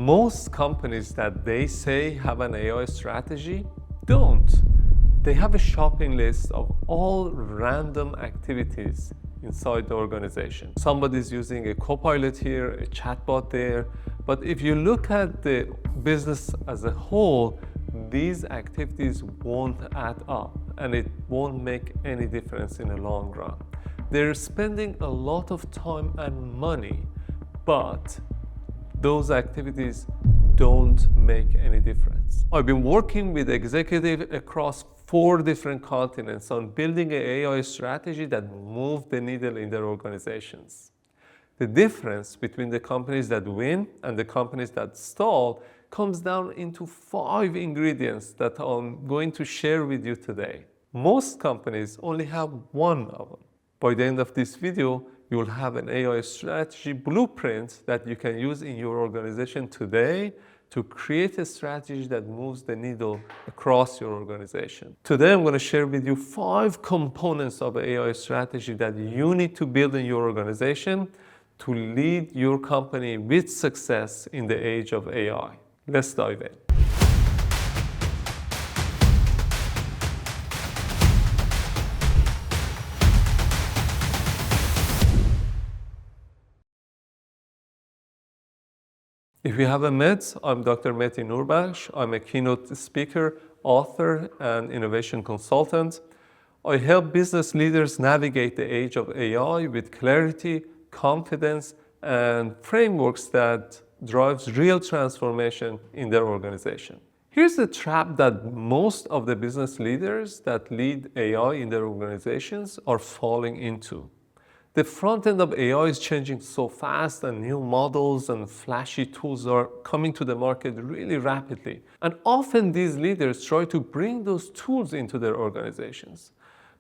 Most companies that they say have an AI strategy don't. They have a shopping list of all random activities inside the organization. Somebody's using a copilot here, a chatbot there, but if you look at the business as a whole, these activities won't add up and it won't make any difference in the long run. They're spending a lot of time and money, but those activities don't make any difference. I've been working with executives across 4 different continents on building an AI strategy that moved the needle in their organizations. The difference between the companies that win and the companies that stall comes down into 5 ingredients that I'm going to share with you today. Most companies only have one of them. By the end of this video, you will have an AI strategy blueprint that you can use in your organization today to create a strategy that moves the needle across your organization. Today, I'm going to share with you 5 components of an AI strategy that you need to build in your organization to lead your company with success in the age of AI. Let's dive in. If you haven't met, I'm Dr. Metin Nurbas. I'm a keynote speaker, author, and innovation consultant. I help business leaders navigate the age of AI with clarity, confidence, and frameworks that drives real transformation in their organization. Here's the trap that most of the business leaders that lead AI in their organizations are falling into. The front end of AI is changing so fast and new models and flashy tools are coming to the market really rapidly. And often these leaders try to bring those tools into their organizations.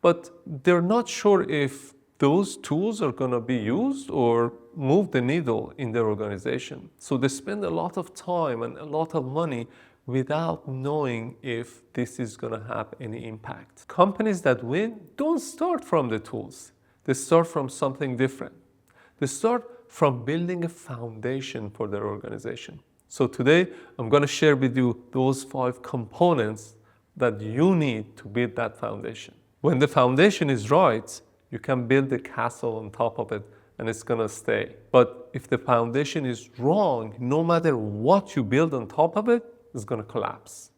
But they're not sure if those tools are going to be used or move the needle in their organization. So they spend a lot of time and a lot of money without knowing if this is going to have any impact. Companies that win don't start from the tools. They start from something different. They start from building a foundation for their organization. So today, I'm going to share with you those 5 components that you need to build that foundation. When the foundation is right, you can build a castle on top of it and it's going to stay. But if the foundation is wrong, no matter what you build on top of it, it's going to collapse.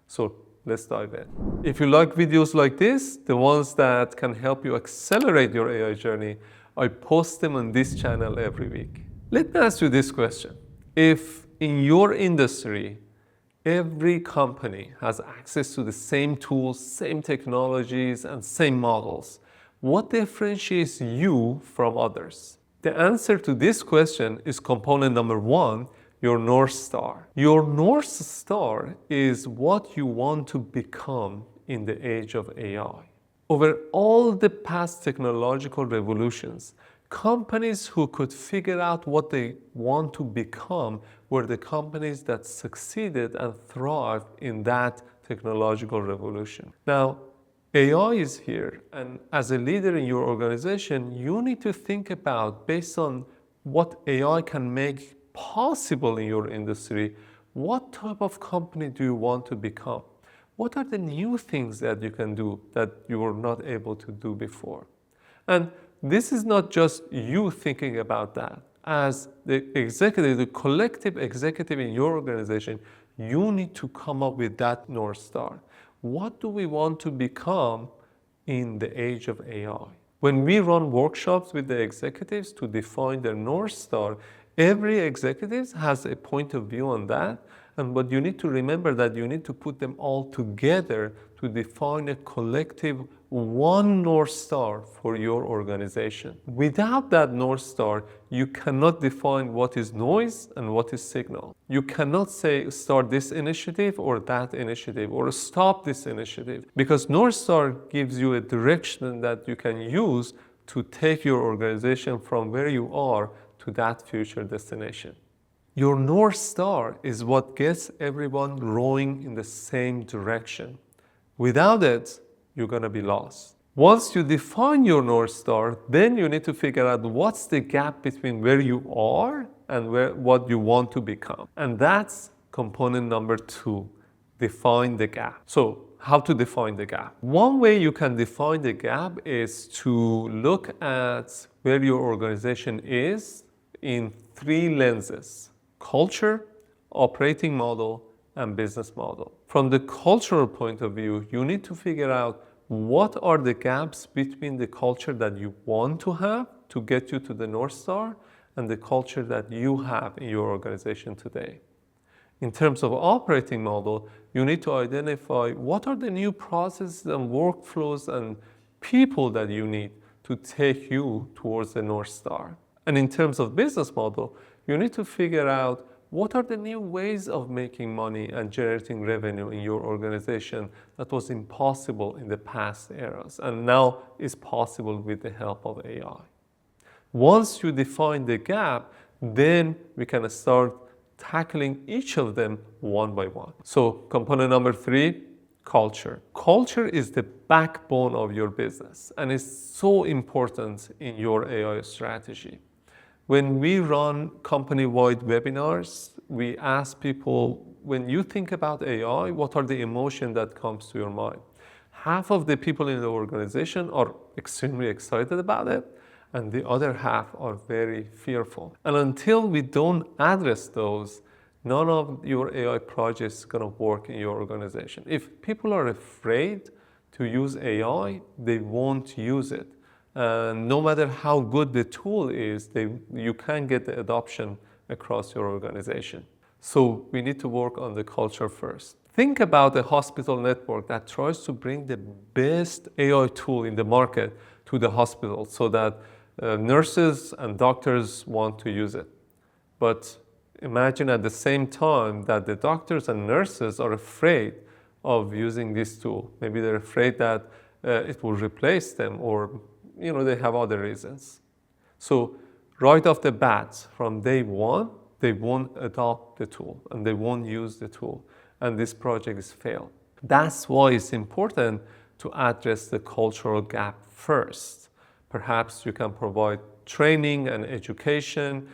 So let's dive in. If you like videos like this, the ones that can help you accelerate your AI journey, I post them on this channel every week. Let me ask you this question. If in your industry, every company has access to the same tools, same technologies, and same models, what differentiates you from others? The answer to this question is component number 1, your North Star. Your North Star is what you want to become in the age of AI. Over all the past technological revolutions, companies who could figure out what they want to become were the companies that succeeded and thrived in that technological revolution. Now, AI is here, and as a leader in your organization, you need to think about, based on what AI can make possible in your industry, what type of company do you want to become? What are the new things that you can do that you were not able to do before? And this is not just you thinking about that. As the executive, the collective executive in your organization, you need to come up with that North Star. What do we want to become in the age of AI? When we run workshops with the executives to define their North Star, every executive has a point of view on that, but you need to remember that you need to put them all together to define a collective one North Star for your organization. Without that North Star, you cannot define what is noise and what is signal. You cannot say start this initiative or that initiative or stop this initiative, because North Star gives you a direction that you can use to take your organization from where you are to that future destination. Your North Star is what gets everyone rowing in the same direction. Without it, you're going to be lost. Once you define your North Star, then you need to figure out what's the gap between where you are and what you want to become. And that's component number 2, define the gap. So how to define the gap? One way you can define the gap is to look at where your organization is in 3 lenses: culture, operating model, and business model. From the cultural point of view, you need to figure out what are the gaps between the culture that you want to have to get you to the North Star and the culture that you have in your organization today. In terms of operating model, you need to identify what are the new processes and workflows and people that you need to take you towards the North Star. And in terms of business model, you need to figure out what are the new ways of making money and generating revenue in your organization that was impossible in the past eras and now is possible with the help of AI. Once you define the gap, then we can start tackling each of them one by one. So component number 3, culture. Culture is the backbone of your business and is so important in your AI strategy. When we run company-wide webinars, we ask people, when you think about AI, what are the emotions that comes to your mind? Half of the people in the organization are extremely excited about it, and the other half are very fearful. And until we don't address those, none of your AI projects is going to work in your organization. If people are afraid to use AI, they won't use it. And no matter how good the tool is, you can't get the adoption across your organization. So we need to work on the culture first. Think about a hospital network that tries to bring the best AI tool in the market to the hospital so that nurses and doctors want to use it. But imagine at the same time that the doctors and nurses are afraid of using this tool. Maybe they're afraid that it will replace them, or they have other reasons. So right off the bat, from day one, they won't adopt the tool and they won't use the tool, and this project is failed. That's why it's important to address the cultural gap first. Perhaps you can provide training and education,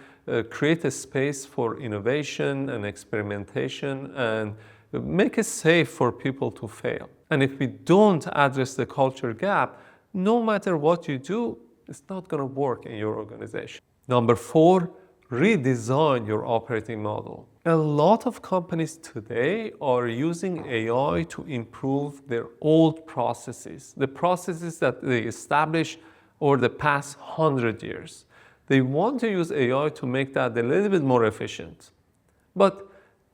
create a space for innovation and experimentation, and make it safe for people to fail. And if we don't address the culture gap, no matter what you do, it's not going to work in your organization. Number 4, redesign your operating model. A lot of companies today are using AI to improve their old processes, the processes that they established over the past 100 years. They want to use AI to make that a little bit more efficient. But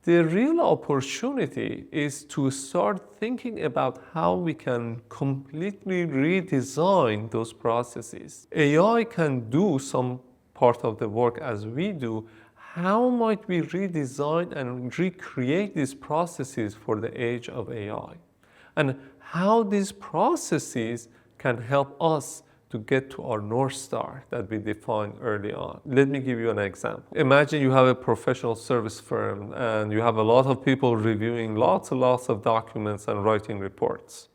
the real opportunity is to start thinking about how we can completely redesign those processes. AI can do some part of the work as we do. How might we redesign and recreate these processes for the age of AI? And how these processes can help us to get to our North Star that we defined early on. Let me give you an example. Imagine you have a professional service firm and you have a lot of people reviewing lots and lots of documents and writing reports.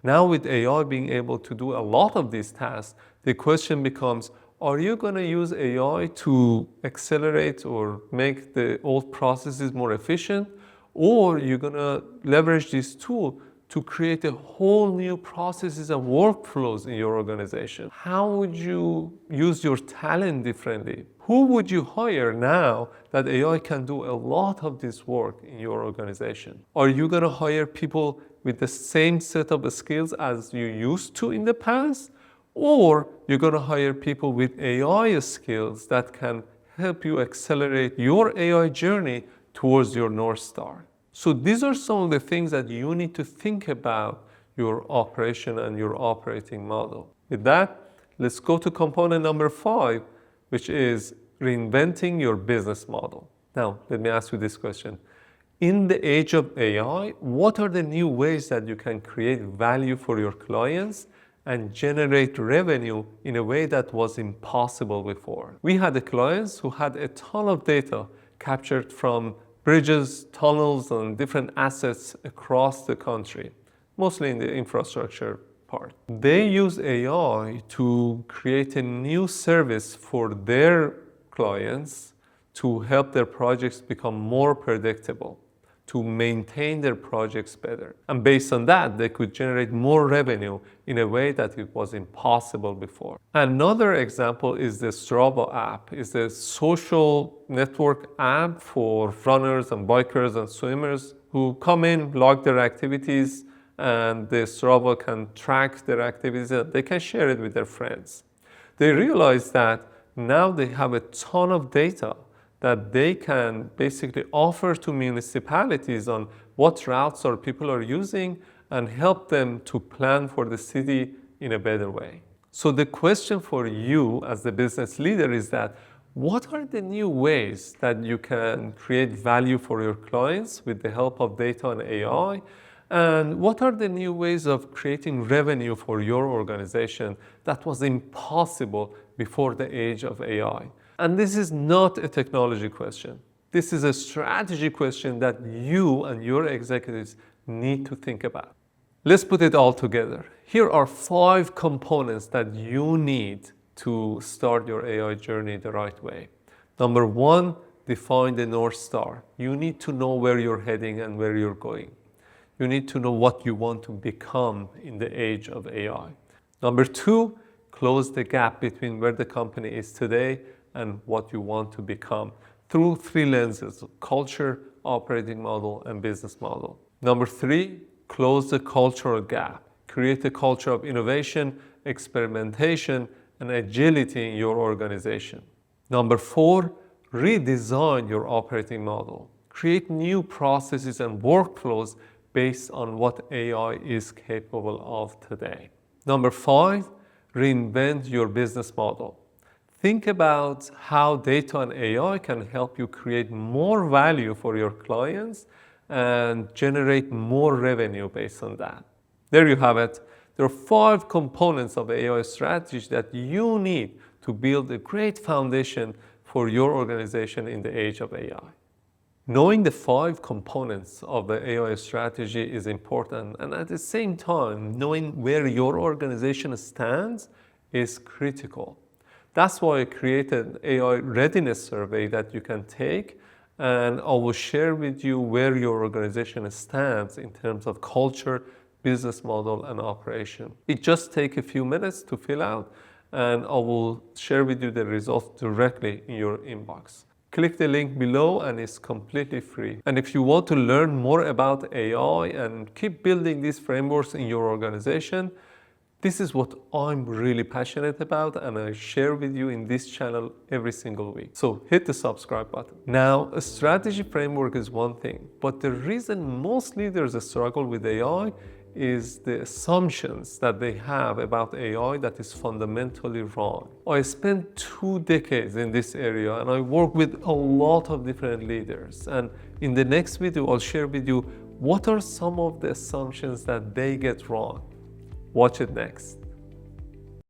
Now with AI being able to do a lot of these tasks, the question becomes, are you going to use AI to accelerate or make the old processes more efficient? Or you're going to leverage this tool to create a whole new processes and workflows in your organization? How would you use your talent differently? Who would you hire now that AI can do a lot of this work in your organization? Are you going to hire people with the same set of skills as you used to in the past? Or you're going to hire people with AI skills that can help you accelerate your AI journey towards your North Star? So these are some of the things that you need to think about your operation and your operating model. With that, let's go to component number 5, which is reinventing your business model. Now, let me ask you this question. In the age of AI, what are the new ways that you can create value for your clients and generate revenue in a way that was impossible before? We had clients who had a ton of data captured from bridges, tunnels, and different assets across the country, mostly in the infrastructure part. They use AI to create a new service for their clients to help their projects become more predictable, to maintain their projects better. And based on that, they could generate more revenue in a way that it was impossible before. Another example is the Strava app. It's a social network app for runners and bikers and swimmers who come in, log their activities, and the Strava can track their activities and they can share it with their friends. They realize that now they have a ton of data that they can basically offer to municipalities on what routes our people are using and help them to plan for the city in a better way. So the question for you as the business leader is that what are the new ways that you can create value for your clients with the help of data and AI? And what are the new ways of creating revenue for your organization that was impossible before the age of AI? And this is not a technology question. This is a strategy question that you and your executives need to think about. Let's put it all together. Here are 5 components that you need to start your AI journey the right way. Number 1, define the North Star. You need to know where you're heading and where you're going. You need to know what you want to become in the age of AI. Number 2, close the gap between where the company is today and what you want to become through 3 lenses: culture, operating model, and business model. Number 3, close the cultural gap. Create a culture of innovation, experimentation, and agility in your organization. Number 4, redesign your operating model. Create new processes and workflows based on what AI is capable of today. Number 5, reinvent your business model. Think about how data and AI can help you create more value for your clients and generate more revenue based on that. There you have it. There are 5 components of AI strategy that you need to build a great foundation for your organization in the age of AI. Knowing the 5 components of the AI strategy is important, and at the same time, knowing where your organization stands is critical. That's why I created an AI readiness survey that you can take, and I will share with you where your organization stands in terms of culture, business model, and operation. It just takes a few minutes to fill out, and I will share with you the results directly in your inbox. Click the link below and it's completely free. And if you want to learn more about AI and keep building these frameworks in your organization, this is what I'm really passionate about and I share with you in this channel every single week. So hit the subscribe button. Now, a strategy framework is one thing, but the reason most leaders struggle with AI is the assumptions that they have about AI that is fundamentally wrong. I spent 2 decades in this area and I work with a lot of different leaders. And in the next video, I'll share with you what are some of the assumptions that they get wrong. Watch it next.